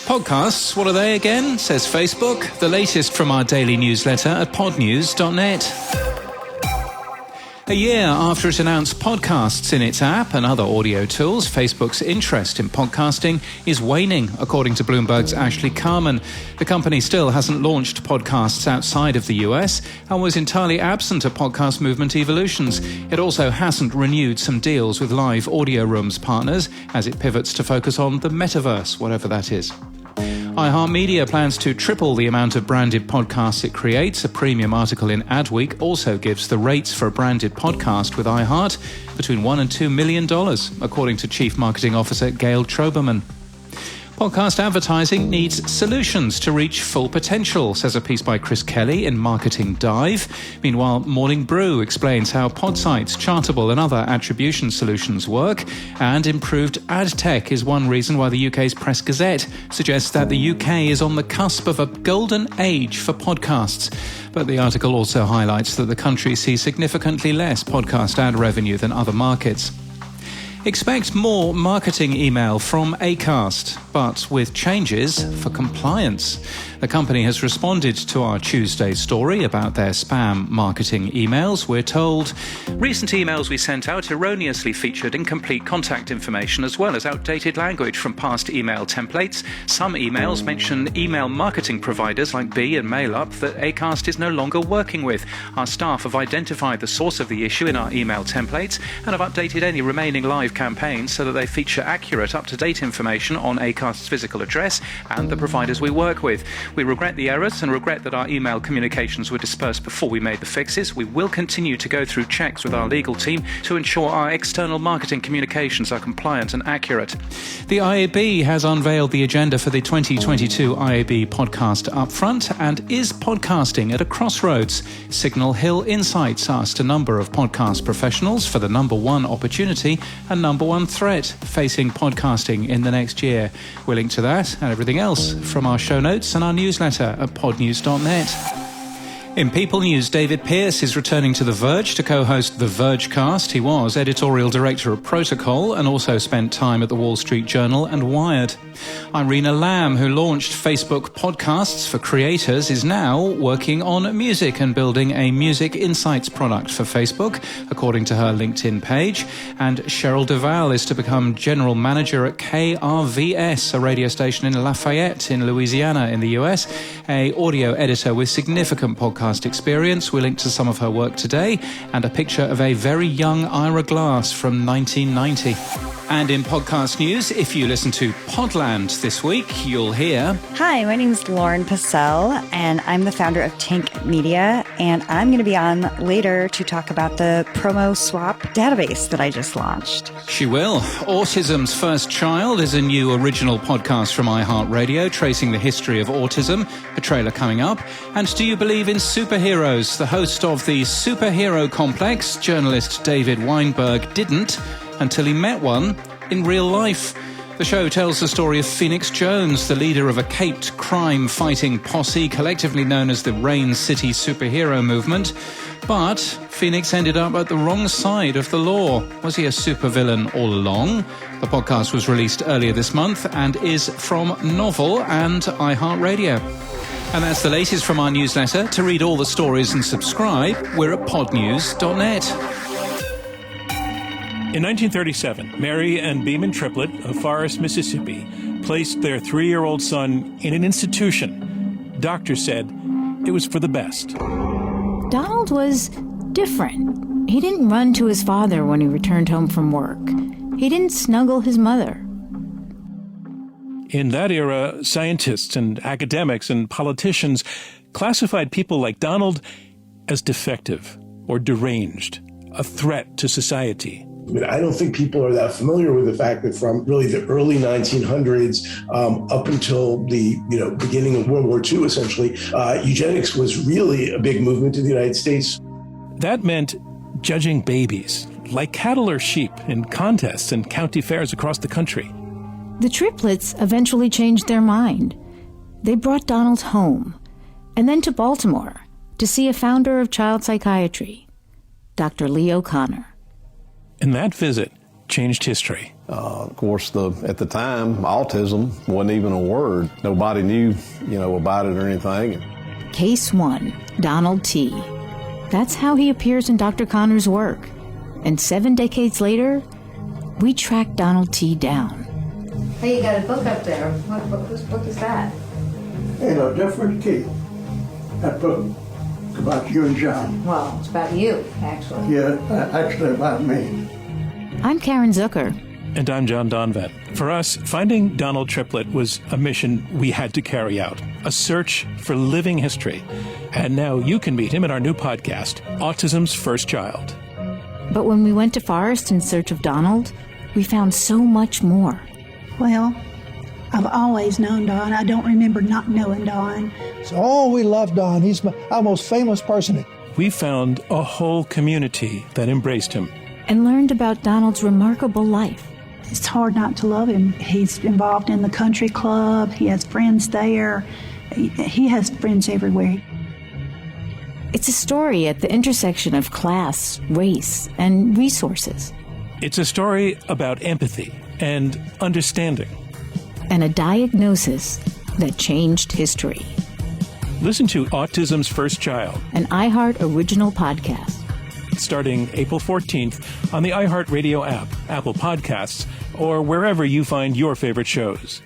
Podcasts, what are they again? Says Facebook. The latest from our daily newsletter at podnews.net. A year after it announced podcasts in its app and other audio tools, Facebook's interest in podcasting is waning, according to Bloomberg's Ashley Carman. The company still hasn't launched podcasts outside of the US and was entirely absent at podcast movement evolutions. It also hasn't renewed some deals with live audio rooms partners as it pivots to focus on the metaverse, whatever that is. iHeartMedia plans to triple the amount of branded podcasts it creates. A premium article in Adweek also gives the rates for a branded podcast with iHeart between $1 and $2 million, according to Chief Marketing Officer Gail Troberman. Podcast advertising needs solutions to reach full potential, says a piece by Chris Kelly in Marketing Dive. Meanwhile, Morning Brew explains how pod sites, Chartable and other attribution solutions work, and improved ad tech is one reason why the UK's Press Gazette suggests that the UK is on the cusp of a golden age for podcasts. But the article also highlights that the country sees significantly less podcast ad revenue than other markets. Expect more marketing email from Acast, but with changes for compliance. The company has responded to our Tuesday story about their spam marketing emails. We're told, recent emails we sent out erroneously featured incomplete contact information as well as outdated language from past email templates. Some emails mention email marketing providers like Bee and MailUp that Acast is no longer working with. Our staff have identified the source of the issue in our email templates and have updated any remaining live campaigns so that they feature accurate, up-to-date information on Acast's physical address and the providers we work with. We regret the errors and regret that our email communications were dispersed before we made the fixes. We will continue to go through checks with our legal team to ensure our external marketing communications are compliant and accurate. The IAB has unveiled the agenda for the 2022 IAB Podcast Upfront and is podcasting at a crossroads. Signal Hill Insights asked a number of podcast professionals for the number one opportunity and number one threat facing podcasting in the next year. We'll link to that and everything else from our show notes and our newsletter at podnews.net. In People News, David Pearce is returning to The Verge to co-host The Vergecast. He was editorial director of Protocol and also spent time at the Wall Street Journal and Wired. Irina Lamb, who launched Facebook Podcasts for Creators, is now working on music and building a music insights product for Facebook, according to her LinkedIn page. And Cheryl Duval is to become general manager at KRVS, a radio station in Lafayette in Louisiana in the US, a audio editor with significant podcast experience. We link to some of her work today and a picture of a very young Ira Glass from 1990. And in podcast news, if you listen to Podland this week, you'll hear... Hi, my name is Lauren Passell, and I'm the founder of Tank Media, and I'm going to be on later to talk about the Promo Swap database that I just launched. She will. Autism's First Child is a new original podcast from iHeartRadio tracing the history of autism, a trailer coming up. And do you believe in superheroes? The host of the Superhero Complex, journalist David Weinberg, didn't until he met one in real life. The show tells the story of Phoenix Jones, the leader of a caped crime-fighting posse collectively known as the Rain City Superhero Movement. But Phoenix ended up at the wrong side of the law. Was he a supervillain all along? The podcast was released earlier this month and is from Novel and iHeartRadio. And that's the latest from our newsletter. To read all the stories and subscribe, we're at podnews.net. In 1937, Mary and Beeman Triplett of Forest, Mississippi, placed their 3-year-old son in an institution. Doctors said it was for the best. Donald was different. He didn't run to his father when he returned home from work. He didn't snuggle his mother. In that era, scientists and academics and politicians classified people like Donald as defective or deranged, a threat to society. I don't think people are that familiar with the fact that from really the early 1900s up until the beginning of World War II, essentially, eugenics was really a big movement in the United States. That meant judging babies like cattle or sheep in contests and county fairs across the country. The triplets eventually changed their mind. They brought Donald home and then to Baltimore to see a founder of child psychiatry, Dr. Lee O'Connor. And that visit changed history. Of course, at the time, autism wasn't even a word. Nobody knew, about it or anything. Case 1, Donald T. That's how he appears in Dr. Connor's work. And 7 decades later, we tracked Donald T. down. Hey, you got a book up there. Whose book is that? In a Different Key. That book about you and John. Well, it's about you, actually. Yeah, actually about me. I'm Karen Zucker. And I'm John Donvat. For us, finding Donald Triplett was a mission we had to carry out, a search for living history. And now you can meet him in our new podcast, Autism's First Child. But when we went to Forest in search of Donald, we found so much more. Well, I've always known Don. I don't remember not knowing Don. Oh, we love Don. He's our most famous person. We found a whole community that embraced him. And learned about Donald's remarkable life. It's hard not to love him. He's involved in the country club. He has friends there. He has friends everywhere. It's a story at the intersection of class, race, and resources. It's a story about empathy and understanding. And a diagnosis that changed history. Listen to Autism's First Child, an iHeart original podcast. Starting April 14th on the iHeartRadio app, Apple Podcasts, or wherever you find your favorite shows.